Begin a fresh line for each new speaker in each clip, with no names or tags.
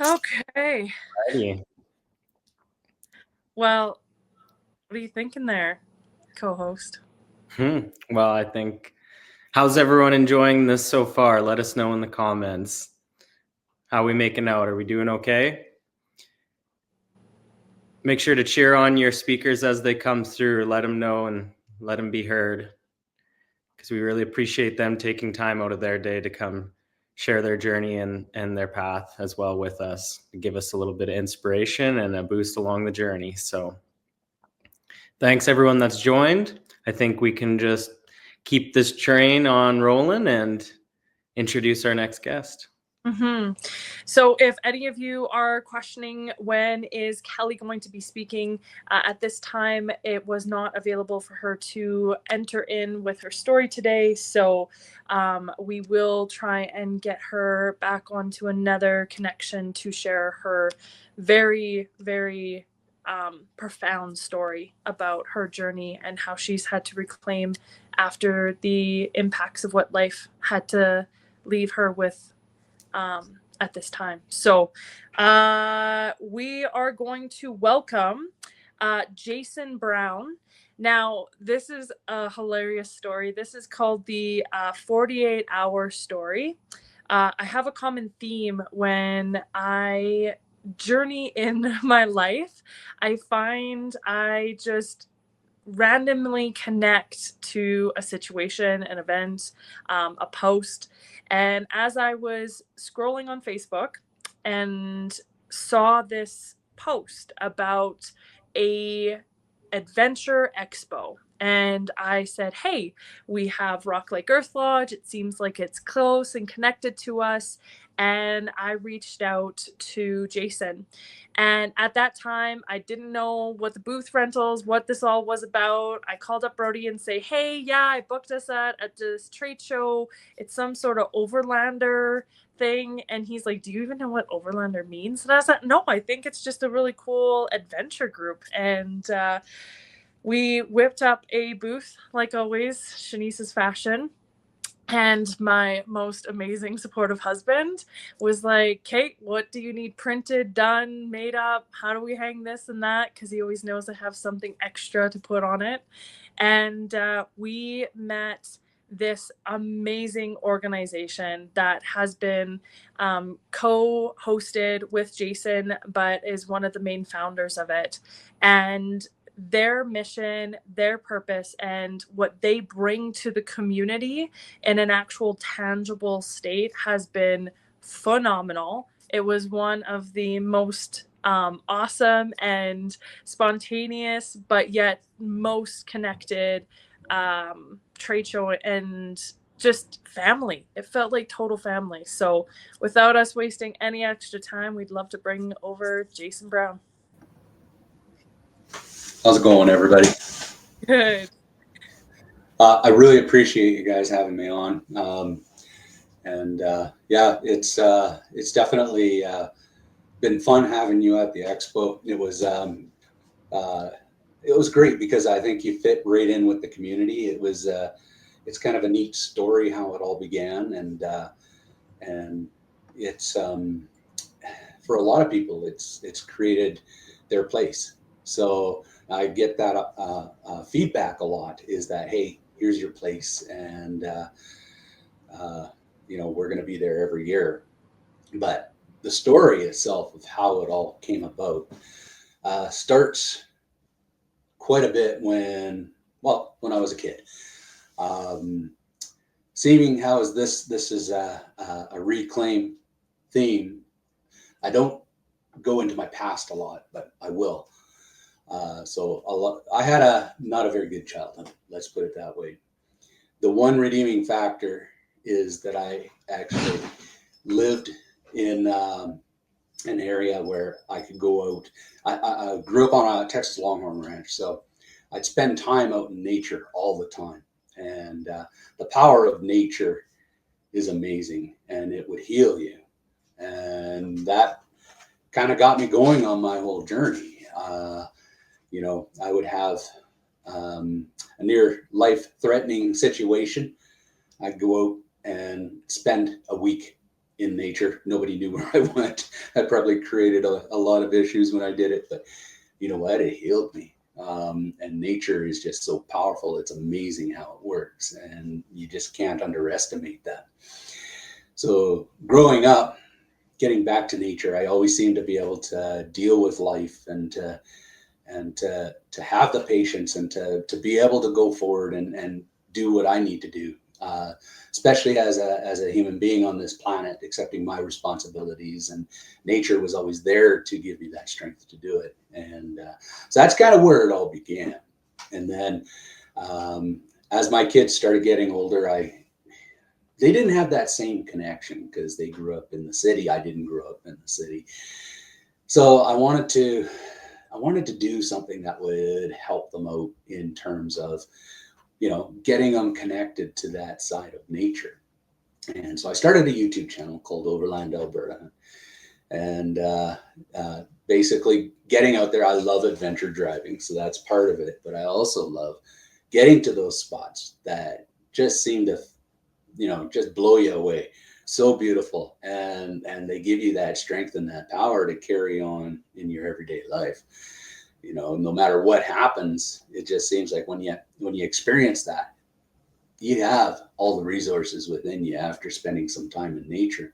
Okay.
Alrighty.
Well, what are you thinking there, co-host?
Well, I think, how's everyone enjoying this so far? Let us know in the comments. How we making out? Are we doing okay? Make sure to cheer on your speakers as they come through. Let them know and let them be heard, because we really appreciate them taking time out of their day to come share their journey and their path as well with us, to give us a little bit of inspiration and a boost along the journey. So thanks everyone that's joined. I think we can just keep this train on rolling and introduce our next guest.
So if any of you are questioning when is Kelly going to be speaking, at this time it was not available for her to enter in with her story today. So we will try and get her back onto another connection to share her very, very profound story about her journey and how she's had to reclaim after the impacts of what life had to leave her with at this time. So we are going to welcome Jason Brown. Now, this is a hilarious story. This is called the 48-hour story. I have a common theme when I journey in my life. I find I just randomly connect to a situation, an event, a post. And as I was scrolling on Facebook and saw this post about a adventure expo, and I said, hey, we have Rock Lake Earth Lodge. It seems like it's close and connected to us. And I reached out to Jason. And at that time, I didn't know what the booth rentals, what this all was about. I called up Brody and say, hey, yeah, I booked us at this trade show. It's some sort of overlander thing. And he's like, do you even know what overlander means? And I was like, no, I think it's just a really cool adventure group. And we whipped up a booth, like always, Shanice's fashion. And my most amazing supportive husband was like, Kate, what do you need printed, done, made up? How do we hang this and that? Because he always knows I have something extra to put on it. And we met this amazing organization that has been co-hosted with Jason, but is one of the main founders of it. And their mission, their purpose, and what they bring to the community in an actual tangible state has been phenomenal. It was one of the most awesome and spontaneous, but yet most connected trade show, and just family. It felt like total family. So without us wasting any extra time, we'd love to bring over Jason Brown.
How's it going, everybody?
Good.
I really appreciate you guys having me on. Yeah, it's definitely been fun having you at the expo. It was great because I think you fit right in with the community. It's kind of a neat story how it all began, and it's for a lot of people, it's created their place. So I get that feedback a lot, is that, hey, here's your place, and we're going to be there every year. But the story itself of how it all came about starts quite a bit when I was a kid. Seeing how is this is a reclaim theme. I don't go into my past a lot, but I will. I had not a very good childhood. Let's put it that way. The one redeeming factor is that I actually lived in an area where I could go out. I grew up on a Texas Longhorn ranch, so I'd spend time out in nature all the time. And the power of nature is amazing, and it would heal you. And that kind of got me going on my whole journey. I would have a near life threatening situation. I'd go out and spend a week in nature. Nobody knew where I went. I probably created a lot of issues when I did it, but you know what? It healed me. And nature is just so powerful. It's amazing how it works, and you just can't underestimate that. So growing up, getting back to nature, I always seemed to be able to deal with life and to have the patience and to be able to go forward and do what I need to do, especially as a human being on this planet, accepting my responsibilities. And nature was always there to give me that strength to do it. And so that's kind of where it all began. And then as my kids started getting older, they didn't have that same connection because they grew up in the city. I didn't grow up in the city. So I wanted to do something that would help them out in terms of, you know, getting them connected to that side of nature. And so I started a YouTube channel called Overland Alberta. And basically getting out there. I love adventure driving, so that's part of it. But I also love getting to those spots that just seem to, you know, just blow you away. So beautiful. And they give you that strength and that power to carry on in your everyday life. You know, no matter what happens, it just seems like when you experience that, you have all the resources within you after spending some time in nature.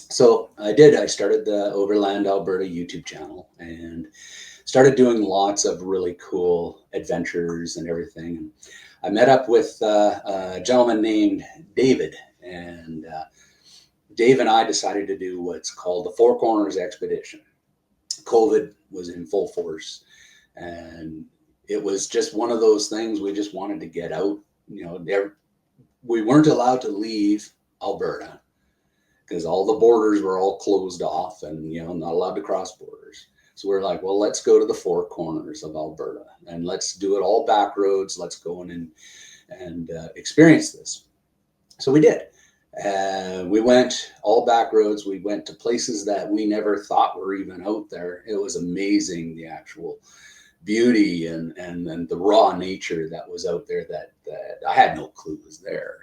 So I started the Overland Alberta YouTube channel and started doing lots of really cool adventures and everything. And I met up with a gentleman named David, and Dave and I decided to do what's called the Four Corners Expedition. COVID was in full force, and it was just one of those things. We just wanted to get out. You know, we weren't allowed to leave Alberta because all the borders were all closed off, and you know, not allowed to cross borders. So we're like, well, let's go to the Four Corners of Alberta and let's do it all back roads. Let's go in and experience this. So we did. We went all back roads. We went to places that we never thought were even out there. It was amazing, the actual beauty and the raw nature that was out there that I had no clue was there.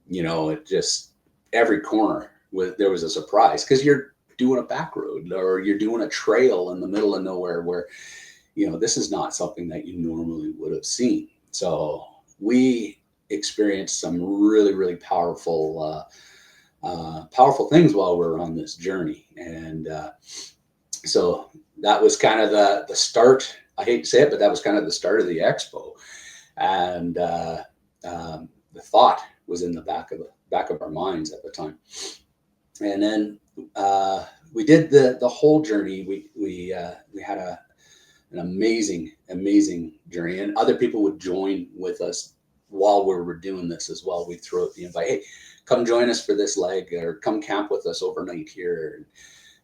You know, it just, every corner there was a surprise because you're doing a back road or you're doing a trail in the middle of nowhere where, you know, this is not something that you normally would have seen. So we experienced some really, really powerful things while we were on this journey. And so that was kind of the start. I hate to say it, but that was kind of the start of the expo. And the thought was in the back of our minds at the time. And then we did the whole journey. We had an amazing journey, and other people would join with us while we were doing this as well. We'd throw out the invite, hey, come join us for this leg, or come camp with us overnight here.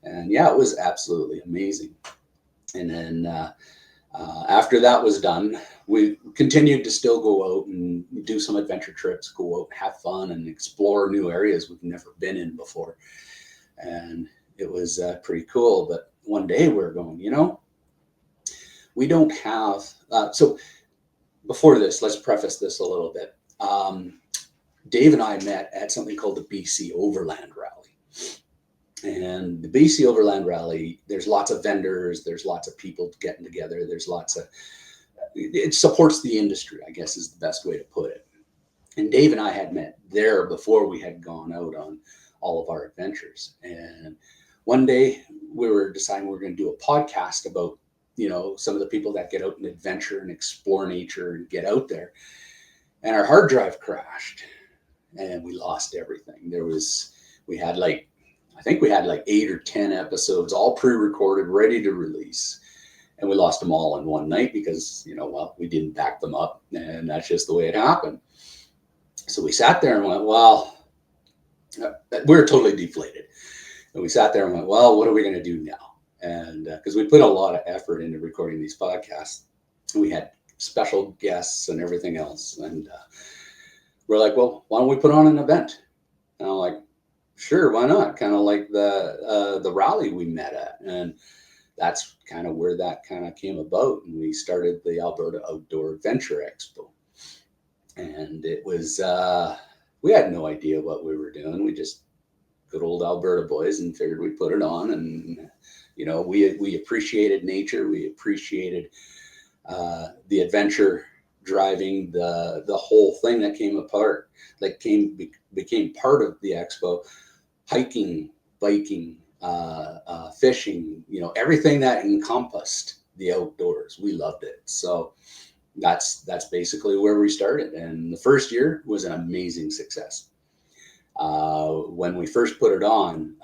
And yeah, it was absolutely amazing. And then after that was done, we continued to still go out and do some adventure trips, go out, have fun, and explore new areas we've never been in before. And it was pretty cool. But one day we're going, you know, we don't have, so before this, let's preface this a little bit. Dave and I met at something called the BC Overland Rally. And the BC Overland Rally, there's lots of vendors, there's lots of people getting together, it supports the industry, I guess is the best way to put it. And Dave and I had met there before we had gone out on all of our adventures. And one day we were deciding we were going to do a podcast about, you know, some of the people that get out and adventure and explore nature and get out there. And our hard drive crashed and we lost everything. We had like 8 or 10 episodes, all pre-recorded, ready to release. And we lost them all in one night because, you know, well, we didn't back them up, and that's just the way it happened. So we sat there and went, well, we were totally deflated. And we sat there and went, well, what are we going to do now? And because we put a lot of effort into recording these podcasts, we had special guests and everything else. And we're like, well, why don't we put on an event? And I'm like, sure, why not? Kind of like the rally we met at. And that's kind of where that kind of came about. And we started the Alberta Outdoor Adventure Expo. And it was, we had no idea what we were doing. We just good old Alberta boys, and figured we'd put it on. And, you know, we appreciated nature. We appreciated the adventure driving, the whole thing that came apart, like became part of the expo, hiking, biking, fishing, you know, everything that encompassed the outdoors. We loved it. So that's basically where we started. And the first year was an amazing success. When we first put it on,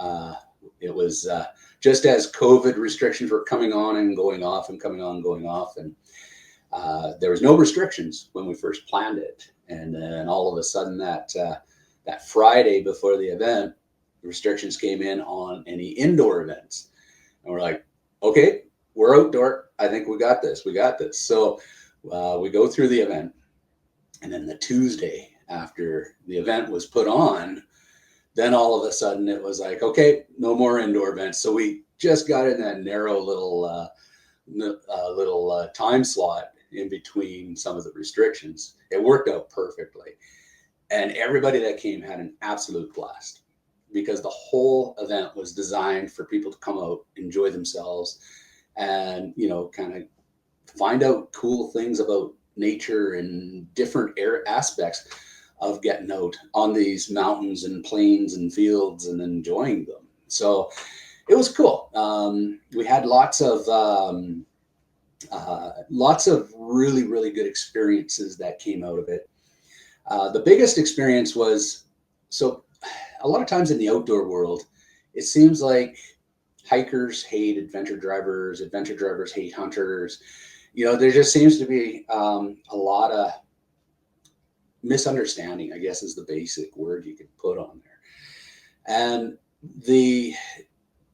it was just as COVID restrictions were coming on and going off and coming on and going off. And there was no restrictions when we first planned it. And then all of a sudden that Friday before the event, restrictions came in on any indoor events. And we're like, okay, we're outdoor. I think we got this. So we go through the event. And then the Tuesday after the event was put on, then all of a sudden it was like, okay, no more indoor events. So we just got in that narrow little time slot in between some of the restrictions. It worked out perfectly. And everybody that came had an absolute blast, because the whole event was designed for people to come out, enjoy themselves, and, you know, kind of find out cool things about nature and different aspects of getting out on these mountains and plains and fields and enjoying them. So it was cool. We had lots of really, really good experiences that came out of it. The biggest experience was, so a lot of times in the outdoor world, it seems like hikers hate adventure drivers hate hunters. You know, there just seems to be a lot of misunderstanding, I guess, is the basic word you could put on there. And the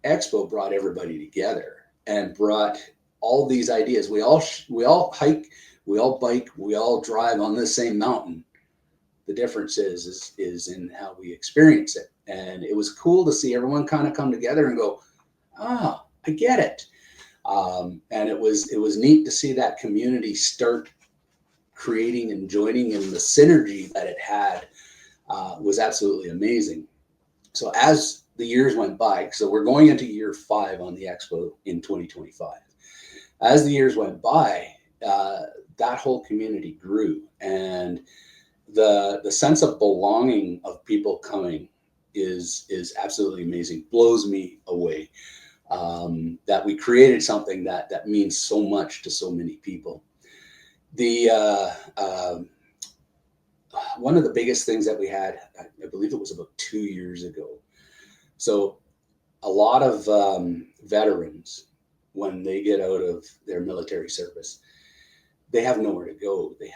expo brought everybody together and brought all these ideas. We all hike, we all bike, we all drive on the same mountain. The difference is in how we experience it. And it was cool to see everyone kind of come together and go, ah, I get it. And it was neat to see that community start creating and joining, and the synergy that it had was absolutely amazing. So as the years went by, so we're going into year 5 on the expo in 2025. As the years went by, that whole community grew, and the sense of belonging of people coming is absolutely amazing. Blows me away that we created something that means so much to so many people. One of the biggest things that we had, I believe it was about 2 years ago. So a lot of veterans, when they get out of their military service, they have nowhere to go. They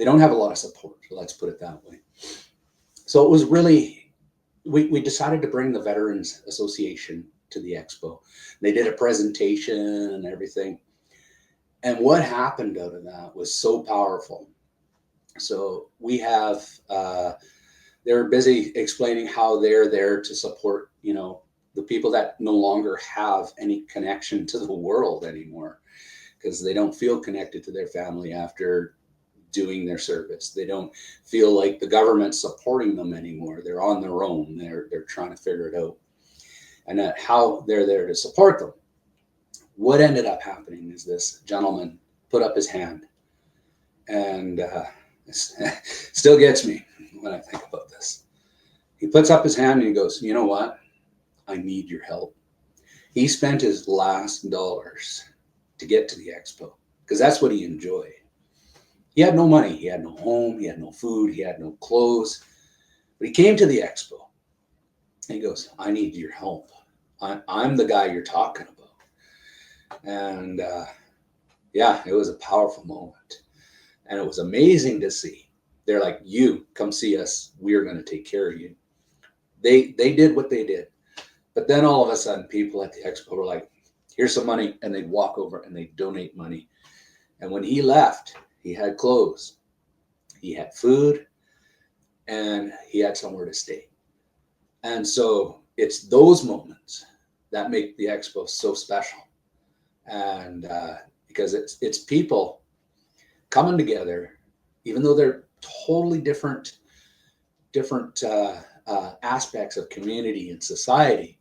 don't have a lot of support. Let's put it that way. So it was really, we decided to bring the Veterans Association to the expo. They did a presentation and everything. And what happened out of that was so powerful. So we have, they're busy explaining how they're there to support, you know, the people that no longer have any connection to the world anymore, because they don't feel connected to their family after doing their service. They don't feel like the government's supporting them anymore. They're on their own. They're trying to figure it out, and how they're there to support them. What ended up happening is this gentleman put up his hand, and it still gets me when I think about this. He puts up his hand and he goes, you know what? I need your help. He spent his last dollars to get to the expo because that's what he enjoyed. He had no money. He had no home. He had no food. He had no clothes. But he came to the expo and he goes, I need your help. I'm the guy you're talking about. And yeah, it was a powerful moment. And it was amazing to see. They're like, you come see us. We're going to take care of you. They did what they did. But then all of a sudden, people at the expo were like, here's some money. And they'd walk over and they'd donate money. And when he left, he had clothes, he had food, and he had somewhere to stay. And so it's those moments that make the expo so special. And because it's people coming together, even though they're totally different aspects of community and society,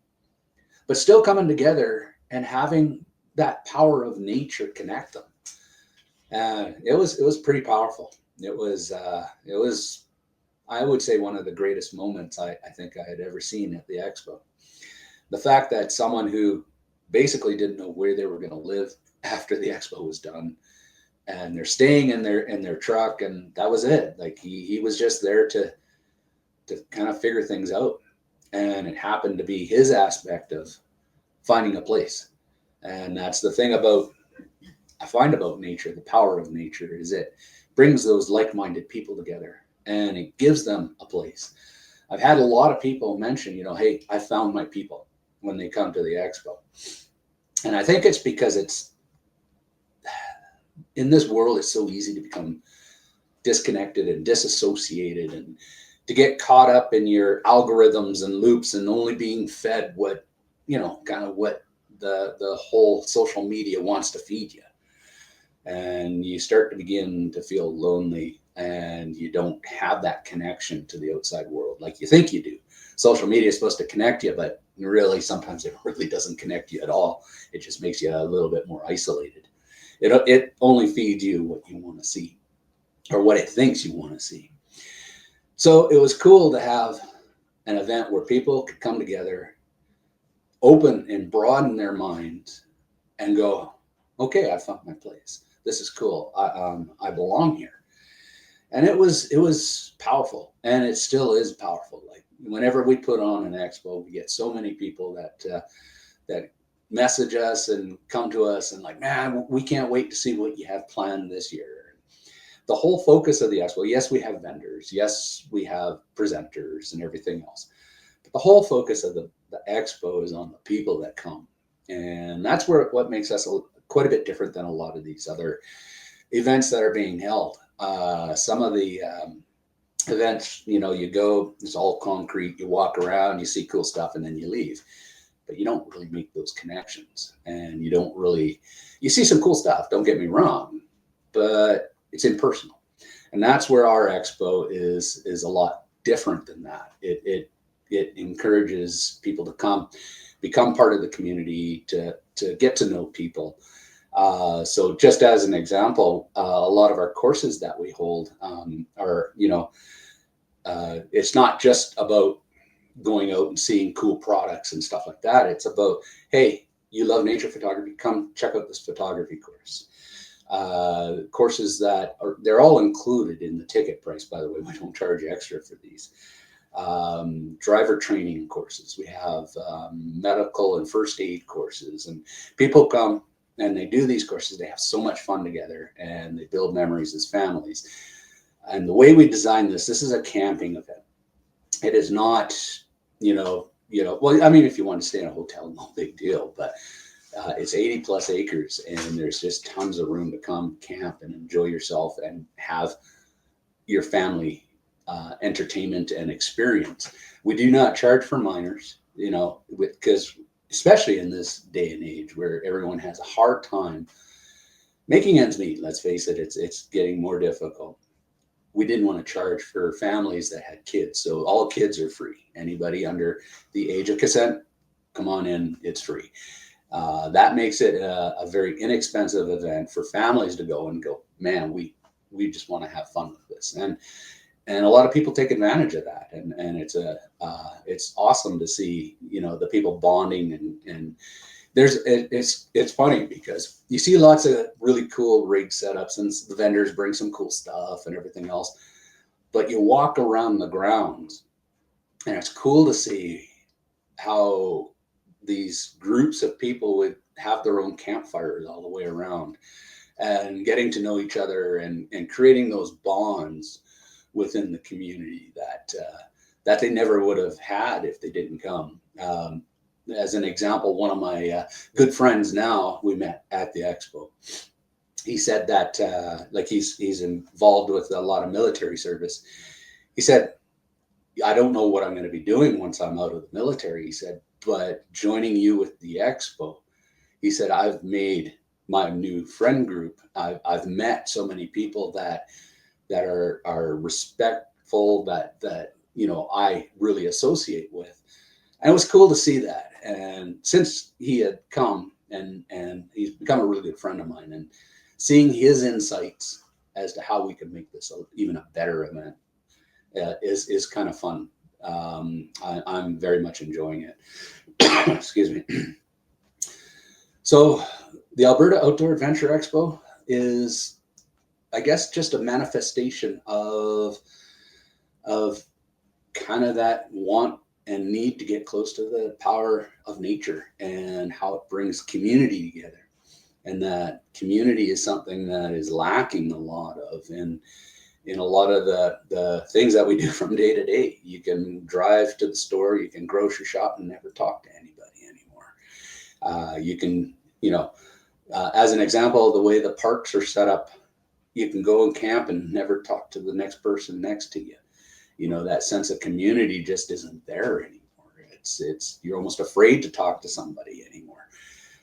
but still coming together and having that power of nature connect them. And it was pretty powerful. It was I would say one of the greatest moments I think I had ever seen at the expo. The fact that someone who basically didn't know where they were going to live after the expo was done, and they're staying in their truck, and that was it. Like he was just there to kind of figure things out, and it happened to be his aspect of finding a place. And that's the thing I find about nature, the power of nature, is it brings those like-minded people together and it gives them a place. I've had a lot of people mention, hey, I found my people when they come to the expo. And I think it's because it's in this world, it's so easy to become disconnected and disassociated and to get caught up in your algorithms and loops and only being fed what, kind of what the whole social media wants to feed you. And you start to begin to feel lonely and you don't have that connection to the outside world like you think you do. Social media is supposed to connect you, but really sometimes it really doesn't connect you at all. It just makes you a little bit more isolated. It only feeds you what you want to see or what it thinks you want to see. So it was cool to have an event where people could come together, open and broaden their minds and go, okay, I found my place. This is cool. I belong here. And it was powerful, and it still is powerful. Like whenever we put on an expo, we get so many people that message us and come to us and like, man, we can't wait to see what you have planned this year. The whole focus of the expo, yes, we have vendors, yes, we have presenters and everything else, but the whole focus of the expo is on the people that come, and that's what makes us quite a bit different than a lot of these other events that are being held. Some of the events, you go, it's all concrete, you walk around, you see cool stuff, and then you leave. But you don't really make those connections, and you see some cool stuff, don't get me wrong, but it's impersonal. And that's where our expo is a lot different than that. It encourages people to come, become part of the community, to get to know people. So just as an example, a lot of our courses that we hold are, it's not just about going out and seeing cool products and stuff like that. It's about, hey, you love nature photography, come check out this photography course. Courses they're all included in the ticket price, by the way. We don't charge extra for these. Driver training courses. We have medical and first aid courses, and people come and they do these courses. They have so much fun together and they build memories as families. And the way we design this is a camping event. It is not, well, I mean, if you want to stay in a hotel, no big deal, but it's 80 plus acres and there's just tons of room to come camp and enjoy yourself and have your family entertainment and experience. We do not charge for minors, because especially in this day and age where everyone has a hard time making ends meet. Let's face it, it's getting more difficult. We didn't want to charge for families that had kids. So all kids are free. Anybody under the age of consent, come on in, it's free. That makes it a very inexpensive event for families to go, man, we just want to have fun with this. And a lot of people take advantage of that. And it's awesome to see, the people bonding and it's funny because you see lots of really cool rig setups and the vendors bring some cool stuff and everything else, but you walk around the grounds and it's cool to see how these groups of people would have their own campfires all the way around and getting to know each other and creating those bonds within the community that they never would have had if they didn't come. As an example, one of my good friends now, we met at the expo. He said that he's involved with a lot of military service. He said, I don't know what I'm going to be doing once I'm out of the military. He said, but joining you with the expo, he said, I've made my new friend group. I've met so many people that are respectful, that I really associate with. And it was cool to see that. And since he had come and he's become a really good friend of mine, and seeing his insights as to how we could make this even a better event is kind of fun. I'm very much enjoying it. Excuse me. So the Alberta Outdoor Adventure Expo is, I guess, just a manifestation of kind of that want and need to get close to the power of nature and how it brings community together. And that community is something that is lacking a lot of in a lot of the things that we do from day to day. You can drive to the store, you can grocery shop and never talk to anybody anymore. You can, as an example, the way the parks are set up, you can go and camp and never talk to the next person next to you. That sense of community just isn't there anymore. It's you're almost afraid to talk to somebody anymore.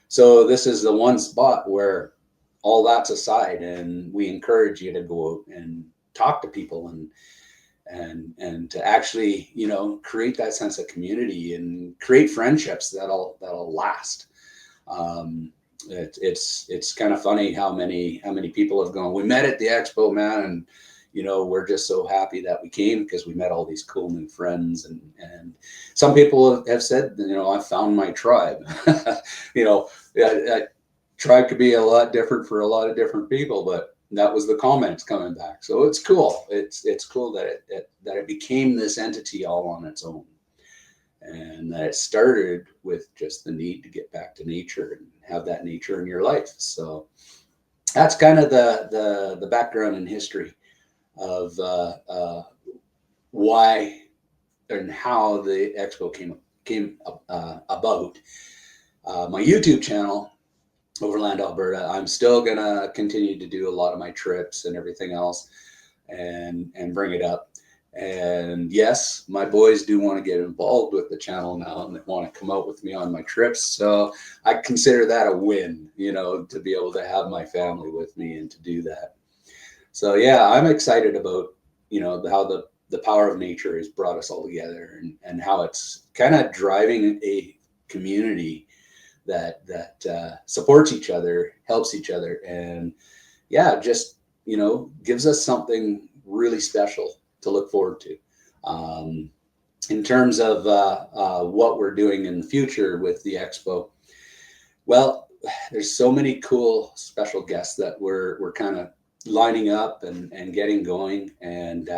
So this is the one spot where all that's aside, and we encourage you to go out and talk to people and to actually, create that sense of community and create friendships that'll last. It's kind of funny how many people have gone, we met at the expo, man, and we're just so happy that we came because we met all these cool new friends. And some people have said, I found my tribe. Tribe could be a lot different for a lot of different people, but that was the comments coming back. So it's cool. It's cool that it became this entity all on its own, and that it started with just the need to get back to nature and have that nature in your life. So that's kind of the background and history of why and how the expo came about. My YouTube channel, Overland Alberta, I'm still gonna continue to do a lot of my trips and everything else, and bring it up. And yes, my boys do want to get involved with the channel now, and they want to come out with me on my trips. So I consider that a win, to be able to have my family with me and to do that. So yeah, I'm excited about, how the power of nature has brought us all together, and how it's kind of driving a community that supports each other, helps each other, and just, gives us something really special to look forward to. In terms of what we're doing in the future with the expo, well, there's so many cool special guests that we're kind of lining up and getting going. And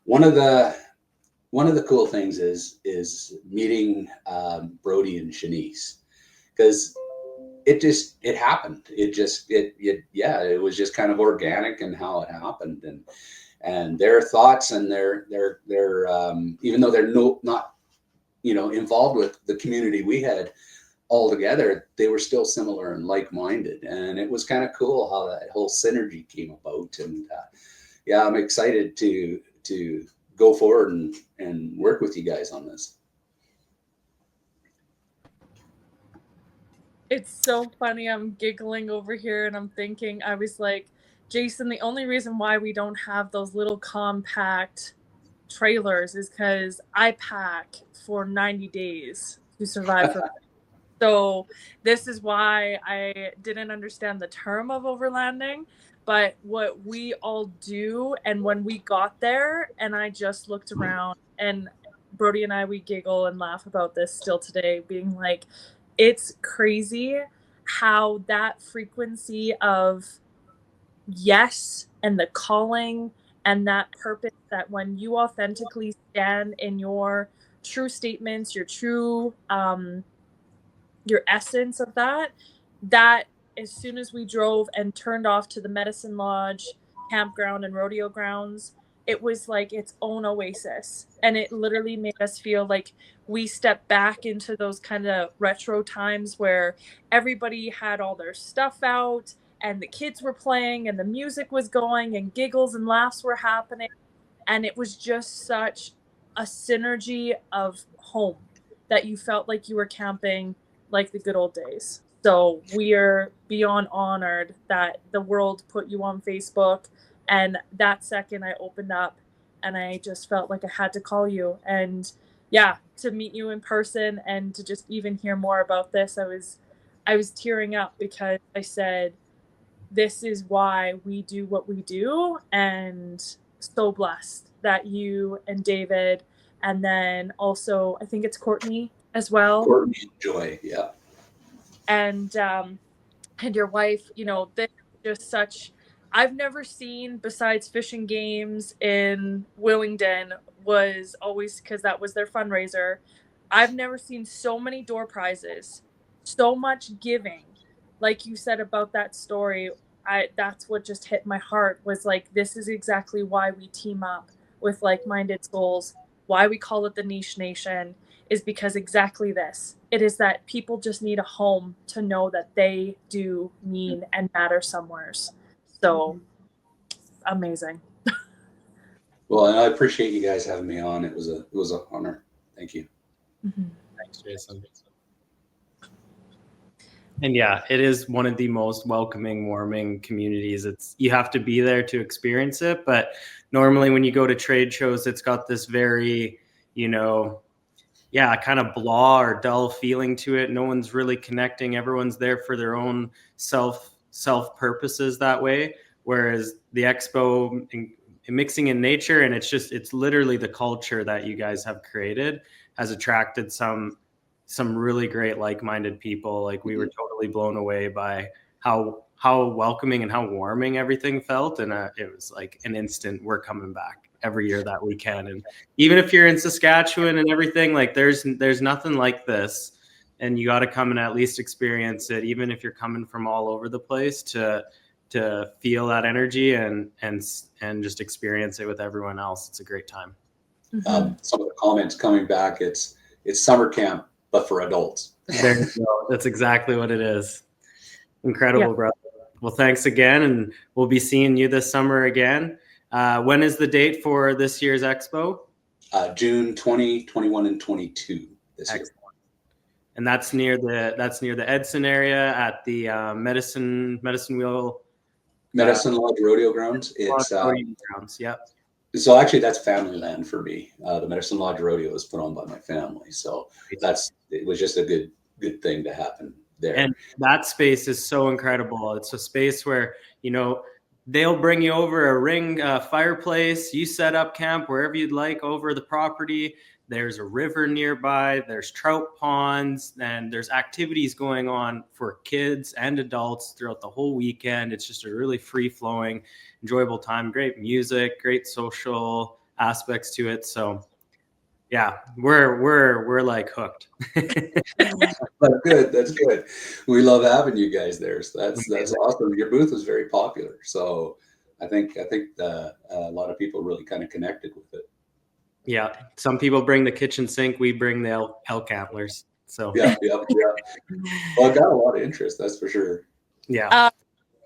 one of the cool things is meeting Brody and Shanice, because it happened. It was just kind of organic in how it happened, and their thoughts and their even though they're not involved with the community we had all together, they were still similar and like-minded, and it was kind of cool how that whole synergy came about. And I'm excited to go forward and work with you guys on this.
It's so funny. I'm giggling over here and I'm thinking, I was like, Jason, the only reason why we don't have those little compact trailers is because I pack for 90 days to survive for So this is why I didn't understand the term of overlanding, but what we all do, and when we got there and I just looked around, and Brody and I, we giggle and laugh about this still today, being like, it's crazy how that frequency of yes and the calling and that purpose, that when you authentically stand in your true statements, your true your essence of that as soon as we drove and turned off to the Medicine Lodge campground and rodeo grounds, it was like its own oasis, and it literally made us feel like we stepped back into those kind of retro times where everybody had all their stuff out and the kids were playing and the music was going and giggles and laughs were happening, and it was just such a synergy of home that you felt like you were camping like the good old days. So we are beyond honored that the world put you on Facebook. And that second I opened up and I just felt like I had to call you. And yeah, to meet you in person and to just even hear more about this, I was tearing up because I said, this is why we do what we do, and so blessed that you and David, and then also I think it's Courtney as well,
Courtney and Joy, yeah.
and your wife, you know, they're just such, I've never seen, besides fishing games in Willingdon, was always because that was their fundraiser. I've never seen so many door prizes, so much giving. Like you said about that story, that's what just hit my heart, was like, this is exactly why we team up with like-minded souls, why we call it the Niche Nation, is because exactly this. It is that people just need a home to know that they do mean and matter somewheres. So amazing.
Well, and I appreciate you guys having me on. It was an honor. Thank you.
Mm-hmm.
Thanks, Jason. And yeah, it is one of the most welcoming, warming communities. You have to be there to experience it. But normally when you go to trade shows, it's got this very, kind of blah or dull feeling to it. No one's really connecting. Everyone's there for their own self purposes that way. Whereas the expo, mixing in nature, and it's literally the culture that you guys have created has attracted some really great like-minded people. Like, we were totally blown away by how welcoming and how warming everything felt. And it was like an instant, we're coming back every year that we can. And even if you're in Saskatchewan and everything, like there's nothing like this, and you got to come and at least experience it, even if you're coming from all over the place, to feel that energy and just experience it with everyone else. It's a great time.
Mm-hmm.
Some of the comments coming back, it's summer camp, but for adults.
There you go. That's exactly what it is. Incredible,
Yeah.
brother. Well, thanks again, and we'll be seeing you this summer again. When is the date for this year's expo?
June 20, 21, and 22 this year.
And that's near the Edson area at the Medicine Wheel.
Medicine Lodge Rodeo Grounds. It's
grounds. Yep.
So actually, that's family land for me. The Medicine Lodge Rodeo is put on by my family, so it was just a good thing to happen there.
And that space is so incredible. It's a space where, they'll bring you over a ring fireplace. You set up camp wherever you'd like over the property. There's a river nearby. There's trout ponds, and there's activities going on for kids and adults throughout the whole weekend. It's just a really free-flowing, enjoyable time. Great music, great social aspects to it. So, yeah, we're like hooked.
That's good. That's good. We love having you guys there. So that's awesome. Your booth was very popular, so I think a lot of people really kind of connected with it.
Yeah, some people bring the kitchen sink. We bring the elk antlers. So
yeah. Well, I got a lot of interest, that's for sure.
Yeah.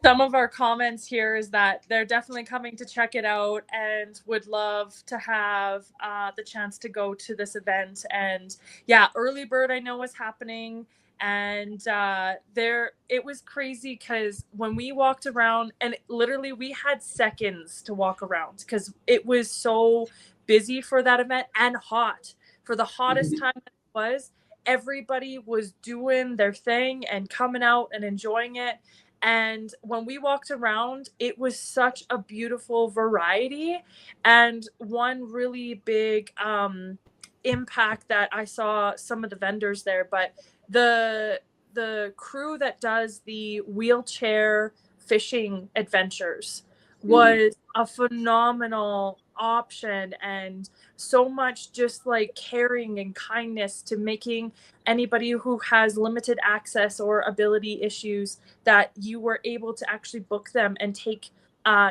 Some of our comments here is that they're definitely coming to check it out and would love to have the chance to go to this event. And yeah, early bird I know is happening. And it was crazy because when we walked around, and literally we had seconds to walk around because it was so busy for that event and hot. For the hottest time that it was, everybody was doing their thing and coming out and enjoying it. And when we walked around, it was such a beautiful variety. And one really big impact that I saw some of the vendors there, but the crew that does the wheelchair fishing adventures was a phenomenal option, and so much just like caring and kindness to making anybody who has limited access or ability issues, that you were able to actually book them and take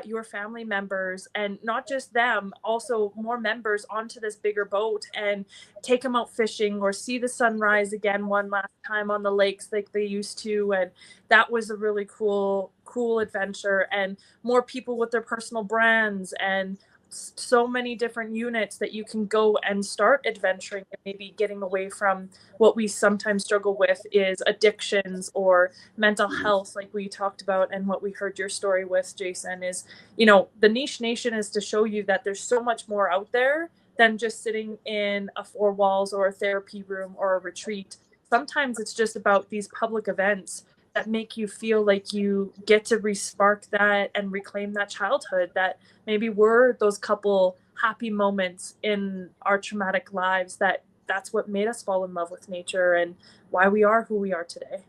your family members, and not just them, also more members, onto this bigger boat and take them out fishing or see the sunrise again one last time on the lakes like they used to. And that was a really cool adventure, and more people with their personal brands and so many different units that you can go and start adventuring and maybe getting away from what we sometimes struggle with is addictions or mental health, like we talked about, and what we heard your story with, Jason, is, you know, the Niche Nation is to show you that there's so much more out there than just sitting in a four walls or a therapy room or a retreat. Sometimes it's just about these public events that make you feel like you get to respark that and reclaim that childhood that maybe were those couple happy moments in our traumatic lives, that's what made us fall in love with nature and why we are who we are today.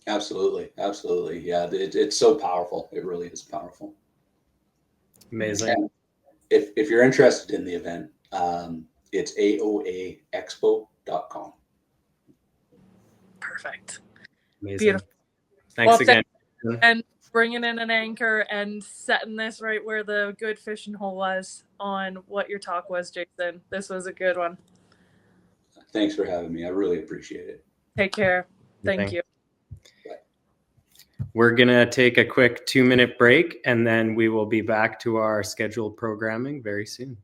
Absolutely. Absolutely. Yeah. It's so powerful. It really is powerful.
Amazing.
And if you're interested in the event, it's aoaexpo.com.
Perfect.
Amazing.
Beautiful.
Thanks
Well,
again.
And bringing in an anchor and setting this right where the good fishing hole was on what your talk was, Jason. This was a good one.
Thanks for having me. I really appreciate it.
Take care. Thank you.
We're going to take a quick 2-minute break, and then we will be back to our scheduled programming very soon.